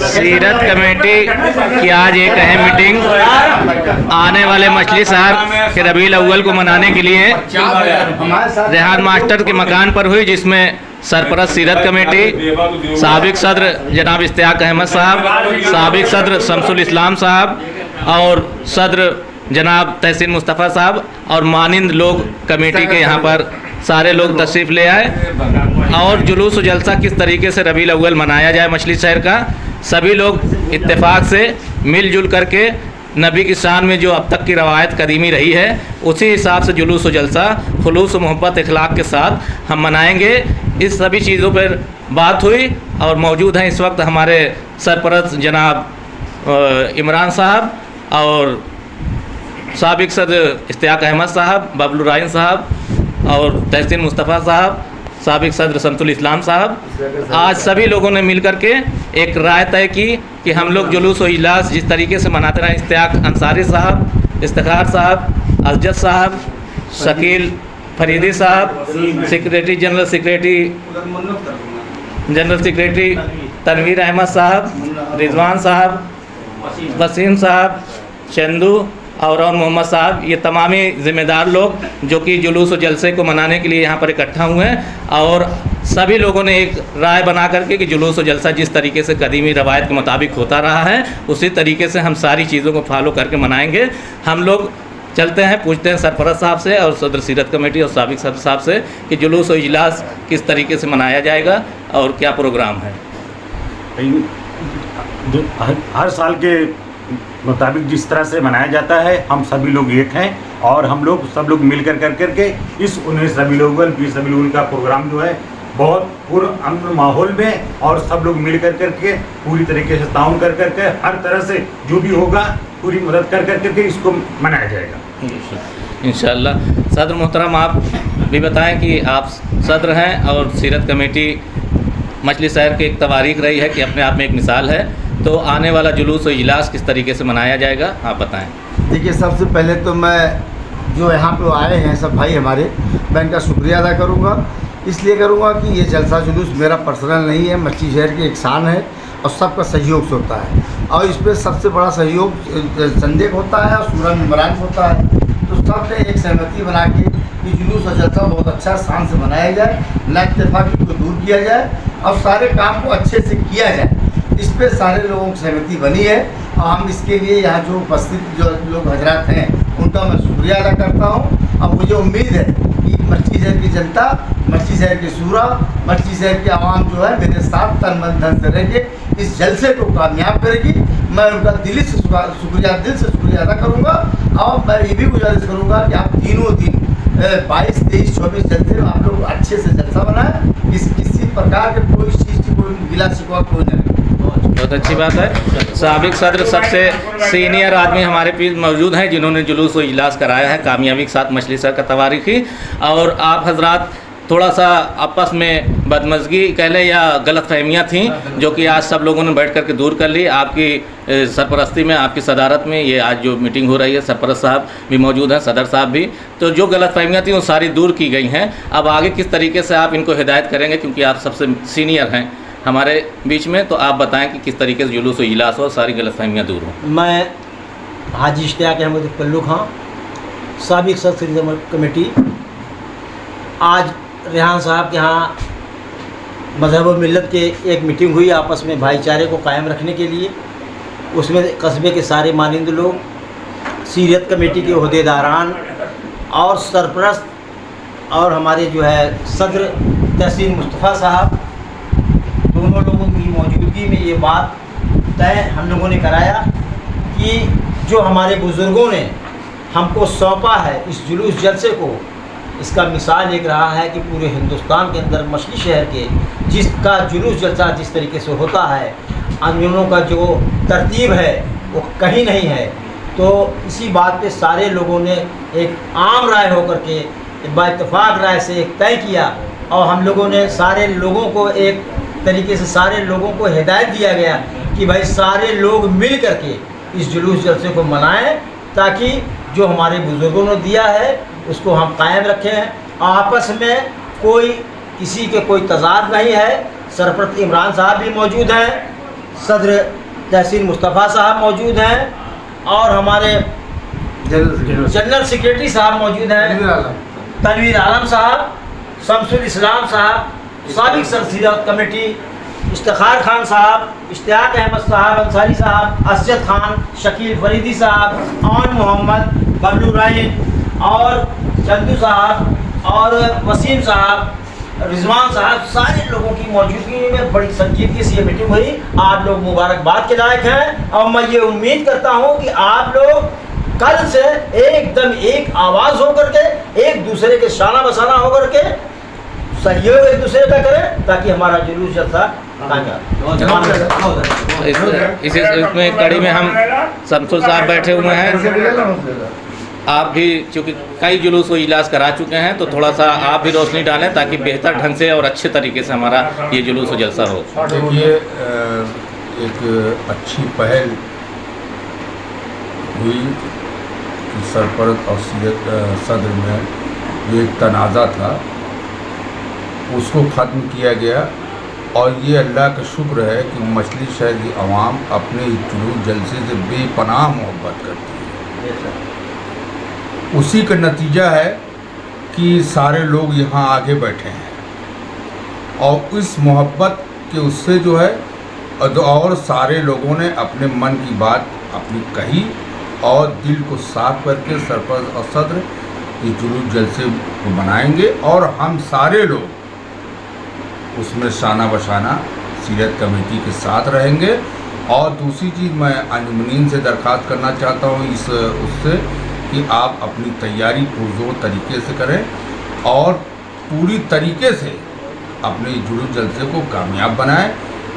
सीरत कमेटी की आज एक अहम मीटिंग आने वाले मछली शहर के रबीउल अव्वल को मनाने के लिए रेहान मास्टर के मकान पर हुई, जिसमें सरपरस्त सीरत कमेटी, साबिक सदर जनाब इश्तियाक अहमद साहब, साबिक सदर शमसुल इस्लाम साहब और सदर जनाब तहसीन मुस्तफ़ा साहब और मानिंद लोग कमेटी के यहाँ पर सारे लोग तशरीफ़ ले आए और जुलूस व जलसा किस तरीके से रबीउल अव्वल मनाया जाए मछली शहर का, सभी लोग इत्तेफाक से मिलजुल करके नबी की शान में जो अब तक की रवायत कदीमी रही है उसी हिसाब से जुलूस व जलसा खुलूस व मोहब्बत इखलाक के साथ हम मनाएंगे। इस सभी चीज़ों पर बात हुई और मौजूद हैं इस वक्त हमारे सरपरस्त जनाब इमरान साहब और साबिक सदर इश्तियाक अहमद साहब, बबलू राइन साहब और तहसीन मुस्तफ़ा साहब, साबिक सदर शमसुल इस्लाम साहब। आज सभी लोगों ने मिल कर के एक राय तय की कि हम लोग जुलूस व इजलास जिस तरीके से मनाते रहे, इश्तियाक अंसारी साहब, इफ्तिखार साहब, अजद साहब, शकील फरीदी साहब, secretary general secretary Tanveer Ahmed साहब, रिजवान साहब, वसीम साहब, चंदू और मोहम्मद साहब, ये तमामी ज़िम्मेदार लोग जो कि जुलूस व जलसे को मनाने के लिए यहाँ पर इकट्ठा हुए हैं और सभी लोगों ने एक राय बना करके कि जुलूस व जलसा जिस तरीके से कदीमी रवायत के मुताबिक होता रहा है उसी तरीके से हम सारी चीज़ों को फॉलो करके मनाएंगे। हम लोग चलते हैं, पूछते हैं सरपरस्त साहब से और सदर सीरत कमेटी और साबिक सदर साहब से कि जुलूस व इजलास किस तरीके से मनाया जाएगा और क्या प्रोग्राम है। हर साल के मुताबिक जिस तरह से मनाया जाता है हम सभी लोग एक हैं और हम लोग सब लोग मिलकर करके इस 19 रबीउल अव्वल 20 रबीउल अव्वल का प्रोग्राम जो है बहुत पूर्ण अमन माहौल में और सब लोग मिल करके पूरी तरीके से ताउन करके हर तरह से जो भी होगा पूरी मदद करके इसको मनाया जाएगा इंशाअल्लाह। सदर मोहतरम, आप भी बताएं कि आप सदर हैं और सीरत कमेटी मछली शहर की एक तवारीख रही है कि अपने आप में एक मिसाल है, तो आने वाला जुलूस व इजलास किस तरीके से मनाया जाएगा आप बताएं। देखिए, सबसे पहले तो मैं जो यहाँ पे आए हैं सब भाई हमारे, मैं इनका शुक्रिया अदा करूँगा। इसलिए करूँगा कि ये जलसा जुलूस मेरा पर्सनल नहीं है, मछली शहर की एक शान है और सबका सहयोग से होता है और इस पर सबसे बड़ा सहयोग संजय को होता है और सूरज इमरान को होता है। तो सब ने एक सहमति बना के कि जुलूस और जलसा बहुत अच्छा शान से मनाया जाए, ना इत्तेफाकी को दूर किया जाए और सारे काम को अच्छे से किया जाए। इस पे सारे लोगों की सहमति बनी है और हम इसके लिए यहाँ जो उपस्थित जो लोग हजरात हैं उनका मैं शुक्रिया अदा करता हूँ। और मुझे उम्मीद है कि मछली शहर की जनता, मछली शहर की सूरा, मछली शहर की आवाम जो है मेरे साथ तन मन धन से रह के इस जलसे को कामयाब करेगी। मैं उनका दिल से शुक्रिया अदा करूँगा और मैं ये भी गुजारिश करूँगा कि आप तीनों दिन 22, 23, 24 जलसे आप लोग अच्छे से जलसा बनाएं, किसी प्रकार के कोई चीज़ की कोई गिला शिकवा कोई नहीं। बहुत अच्छी बात है। साबिक सदर सबसे सीनियर आदमी हमारे बीच मौजूद हैं जिन्होंने जुलूस व इजलास कराया है कामयाबी के साथ मछली शहर का तवारीखी, और आप हजरात थोड़ा सा आपस में बदमज़गी कह लें या गलतफहमियाँ थीं जो कि आज सब लोगों ने बैठ कर के दूर कर ली। आपकी सरपरस्ती में, आपकी सदारत में ये आज जो मीटिंग हो रही है, सरपरस्त साहब भी मौजूद हैं, सदर साहब भी, तो जो गलतफहमियाँ थी वो सारी दूर की गई हैं। अब आगे किस तरीके से आप इनको हिदायत करेंगे, क्योंकि आप सबसे सीनियर हैं हमारे बीच में, तो आप बताएं कि किस तरीके से जुलूस व इजलास हो, सारी गलतफहमियाँ दूर हों। मैं हाजी इश्तियाक अहमद पल्लू खां, साबिक सदर कमेटी, आज रेहान साहब के यहाँ मज़हब व मिल्लत के एक मीटिंग हुई आपस में भाईचारे को कायम रखने के लिए। उसमें कस्बे के सारे मानिंद लोग, सीरत कमेटी के अहदेदारान और सरपरस्त और हमारे जो है सदर तहसीन मुस्तफ़ा साहब, दोनों लोगों की मौजूदगी में ये बात तय हम लोगों ने कराया कि जो हमारे बुज़ुर्गों ने हमको सौंपा है इस जुलूस जलसे को, इसका मिसाल एक रहा है कि पूरे हिंदुस्तान के अंदर मछली शहर के जिसका जुलूस जलसा जिस तरीके से होता है, आंदोलनों का जो तरतीब है वो कहीं नहीं है। तो इसी बात पे सारे लोगों ने एक आम राय होकर के बाइत्तेफाक राय से एक तय किया और हम लोगों ने सारे लोगों को एक तरीके से सारे लोगों को हिदायत दिया गया कि भाई सारे लोग मिल करके इस जुलूस जलसे को मनाएं ताकि जो हमारे बुज़ुर्गों ने दिया है उसको हम कायम रखें। आपस में कोई किसी के कोई तज़ाद नहीं है, सरप्रत इमरान साहब भी मौजूद हैं, सदर तहसील मुस्तफ़ा साहब मौजूद हैं और हमारे जनरल सेक्रेटरी साहब मौजूद हैं, तनवीर आलम साहब, शमसुल इस्लाम साहब, साबिक सदर कमेटी इफ्तिखार खान साहब, इश्तियाक अहमद साहब अंसारी साहब, असजद खान, शकील फरीदी साहब, ऑन मोहम्मद, बबलू राइन और चंदू साहब और वसीम साहब, रिजवान साहब, सारे लोगों की मौजूदगी में बड़ी संजीदगी से ये मीटिंग हुई। आप लोग मुबारकबाद के लायक हैं और मैं ये उम्मीद करता हूँ कि आप लोग कल से एकदम एक आवाज़ होकर के, एक दूसरे के शाना बसाना होकर के सहयोग एक दूसरे का करें ताकि हमारा जुलूस जलसा इसमें कड़ी में हम शमसुल साहब बैठे हुए हैं। आप भी चूँकि कई जुलूस व इजलास करा चुके हैं तो थोड़ा सा आप भी रोशनी डालें ताकि बेहतर ढंग से और अच्छे तरीके से हमारा ये जुलूस व जलसा हो। देखिए, एक अच्छी पहल हुई कि सरपरस्त और सदर में जो एक तनाज़ा था उसको ख़त्म किया गया और ये अल्लाह का शुक्र है कि मछली शहर की आवाम अपने जुलूस जलसे से बेपनाह मोहब्बत करती है। उसी का नतीजा है कि सारे लोग यहाँ आगे बैठे हैं और इस मोहब्बत के उससे जो है और सारे लोगों ने अपने मन की बात अपनी कही और दिल को साफ करके सरपंच और सदर ये जुलूस जलसे को बनाएंगे और हम सारे लोग उसमें शाना बशाना सीरत कमेटी के साथ रहेंगे। और दूसरी चीज़ मैं अंजुमनीन से दरख्वास्त करना चाहता हूँ उससे कि आप अपनी तैयारी पुरजोर तरीके से करें और पूरी तरीके से अपने जुलूस जलसे को कामयाब बनाएं,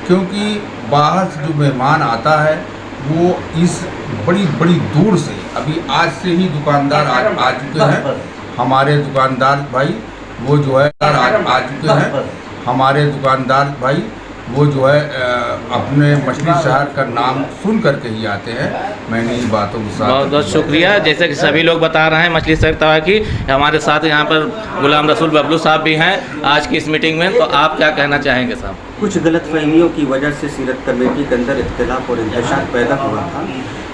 क्योंकि बाहर से जो मेहमान आता है वो इस बड़ी बड़ी दूर से, अभी आज से ही दुकानदार आ चुके हैं हमारे दुकानदार भाई, वो जो है आ चुके हैं हमारे दुकानदार भाई, वो जो है अपने मछली शहर का नाम सुन करके ही आते हैं। मैंने इन बातों के साथ बहुत बहुत शुक्रिया। जैसे कि सभी लोग बता रहे हैं मछली शहर तवा की, हमारे साथ यहाँ पर गुलाम रसूल बबलू साहब भी हैं आज की इस मीटिंग में, तो आप क्या कहना चाहेंगे साहब? कुछ गलतफहमियों की वजह से सीरत कमेटी के अंदर इख्तिलाफ और इंतशार पैदा हुआ था,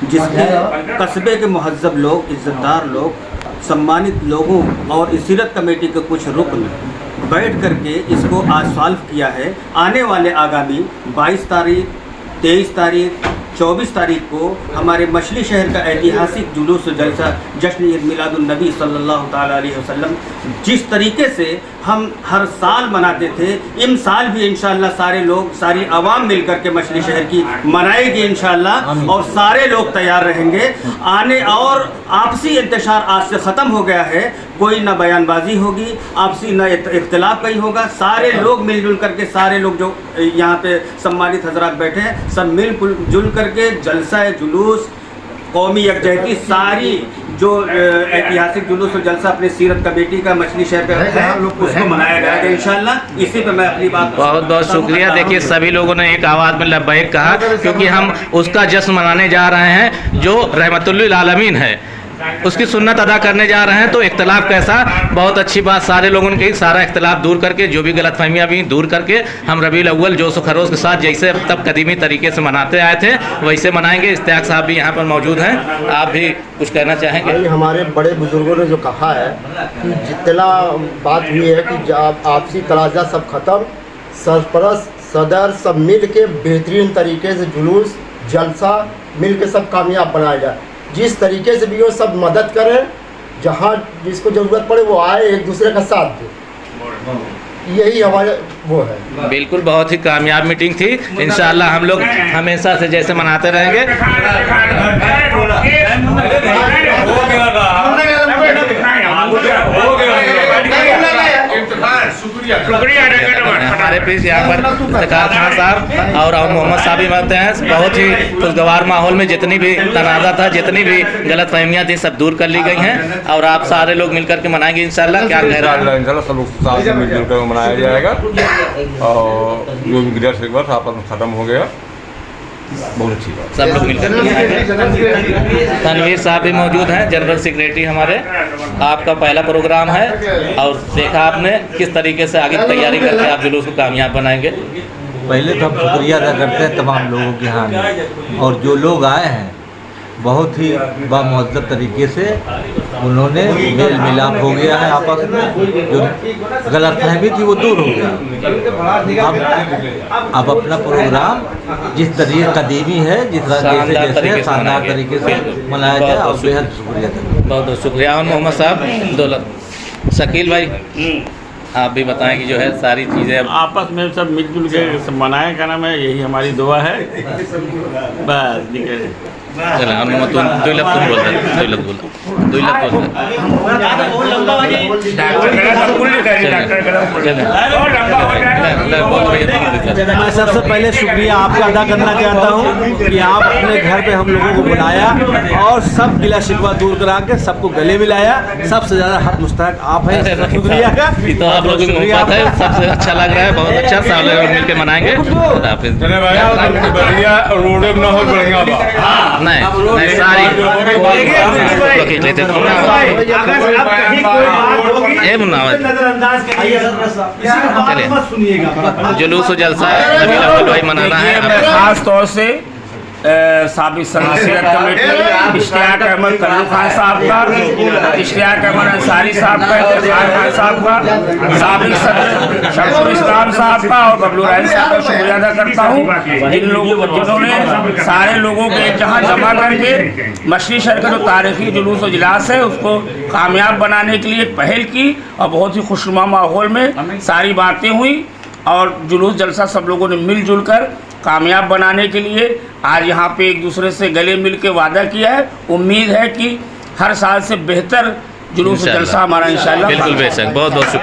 जिसके कस्बे के महज़्ज़ब लोग, इज़्ज़तदार लोग, सम्मानित लोगों और इस सीरत कमेटी के कुछ रुकन बैठ करके इसको आज सॉल्व किया है। आने वाले आगामी 22 तारीख, 23 तारीख, 24 तारीख को हमारे मछली शहर का ऐतिहासिक जुलूस जलसा जश्न ईद मिलादुन नबी सल्लल्लाहु ताला अलैहि वसल्लम जिस तरीके से हम हर साल मनाते थे, इन साल भी इंशाअल्लाह सारे लोग, सारी आवाम मिलकर के मछली शहर की मनाएगी इंशाअल्लाह, और सारे लोग तैयार रहेंगे आने। और आपसी इंतशार आज से ख़त्म हो गया है, कोई ना बयानबाजी होगी, आपसी ना इख्तिलाफ कहीं होगा, सारे लोग मिलजुल करके, सारे लोग जो यहाँ पे सम्मानित हजरात बैठे हैं सब मिलजुल करके जलसा जुलूस कौमी यकजहती सारी जो ऐतिहासिक जुलूस और जलसा अपने सीरत कमेटी का मछली शहर का है उसको मनाया जाएगा इंशाअल्लाह। इसी पे मैं अपनी बात बहुत बहुत शुक्रिया। देखिए सभी लोगों ने एक आवाज़ में लब्बैक कहा, क्योंकि हम उसका जश्न मनाने जा रहे हैं जो रहमतुल्लिल आलमीन है, उसकी सुन्नत अदा करने जा रहे हैं। तो इख्तिलाफ कैसा, बहुत अच्छी बात, सारे लोगों ने कही, सारा इख्तिलाफ दूर करके, जो भी गलतफहमियाँ भी दूर करके हम रबीउल अव्वल जोश व खरोश के साथ जैसे अब तक कदीमी तरीके से मनाते आए थे वैसे मनाएंगे। इश्तियाक साहब भी यहाँ पर मौजूद हैं, आप भी कुछ कहना चाहेंगे? हमारे बड़े बुजुर्गों ने जो कहा है कि जितना बात हुई है कि आपसी तनाज़ा सब ख़त्म, सरपरस्त सदर सब मिल के बेहतरीन तरीके से जुलूस जलसा मिल के सब कामयाब बनाया जाए। जिस तरीके से भी वो सब मदद करें, जहाँ जिसको ज़रूरत पड़े वो आए, एक दूसरे का साथ दे, यही हमारे वो है। बिल्कुल, बहुत ही कामयाब मीटिंग थी। इंशाअल्लाह हम लोग हमेशा से जैसे मनाते रहेंगे। हमारे बीच यहाँ पर इफ्तिखार खान साहब और मोहम्मद साहब भी होते हैं। बहुत ही खुशगवार माहौल में जितनी भी तनाज़ा था, जितनी भी गलतफहमियाँ थी, सब दूर कर ली गई हैं और आप सारे लोग मिलकर के मनाएंगे इंशाअल्लाह। क्या कह रहा है? इंशाअल्लाह सब लोग साथ में मिलजुल कर मनाया जाएगा और जो भी गिरफ्त आपस में ख़त्म हो गया बहुत अच्छी बात। सब लोग मिलकर तनवीर साहब भी मौजूद हैं, जनरल सेक्रेटरी हमारे। आपका पहला प्रोग्राम है और देखा आपने किस तरीके से आगे तैयारी करके आप जुलूस को कामयाब बनाएंगे। पहले तो हम शुक्रिया अदा करते हैं तमाम लोगों के यहाँ में, और जो लोग आए हैं बहुत ही बामुहज़्ज़ब तरीके से उन्होंने मेल मिलाप हो गया है आपस में, जो गलतफहमी थी वो दूर हो गई। अब अपना प्रोग्राम जिस तरीके कदीमी है, जिस शानदार तरीके से मनाया जाए, और बेहद शुक्रिया बहुत बहुत शुक्रिया। और मोहम्मद साहब दौलत शकील भाई आप भी बताएं कि जो है सारी चीज़ें आपस में सब मिलजुल के सब मनाएं, का नाम है, यही हमारी दुआ है बस। चलें। और मोहम्मद तुम 2 लफ्ज़ बोल रहे, 2 लफ्ज़ बोल 2 लफ्ज़ मैं सबसे पहले शुक्रिया आपका अदा करना चाहता हूँ कि आप अपने घर पे हम लोगों को बुलाया और सब गिला शिकवा दूर करा के सबको गले मिलाया। सबसे ज़्यादा हक मुस्तहक आप हैं, शुक्रिया का। तो आप लोगों की मोहब्बत है, सबसे अच्छा लग रहा है, बहुत अच्छा। सब लोग मिलकर मनाएंगे। नहीं सारी खींच लेते जुलूस जलसा रबीउल अव्वल भाई मनाना है। खास तौर से साबिक़ सदर सीरत कमेटी इश्तियाक अहमद कल्लू खान साहब का, इश्तियाक अहमद अंसारी साहब का, इफ्तिखार खान साहब का, साबिक़ सदर शमसुल इस्लाम साहब का और बबलू राय साहब का शुक्रिया अदा करता हूँ, जिन लोगों को जिन्होंने सारे लोगों को एक जहाँ जमा करके मछली शहर का जो तारीखी जुलूस और इजलास है उसको कामयाब बनाने के लिए पहल की, और बहुत ही खुशनुमा माहौल में सारी बातें हुई और जुलूस जलसा सब लोगों ने मिलजुल कर कामयाब बनाने के लिए आज यहाँ पे एक दूसरे से गले मिल के वादा किया है। उम्मीद है कि हर साल से बेहतर जुलूस जलसा हमारा इंशाल्लाह। बिल्कुल बेशक, बहुत बहुत शुक्रिया।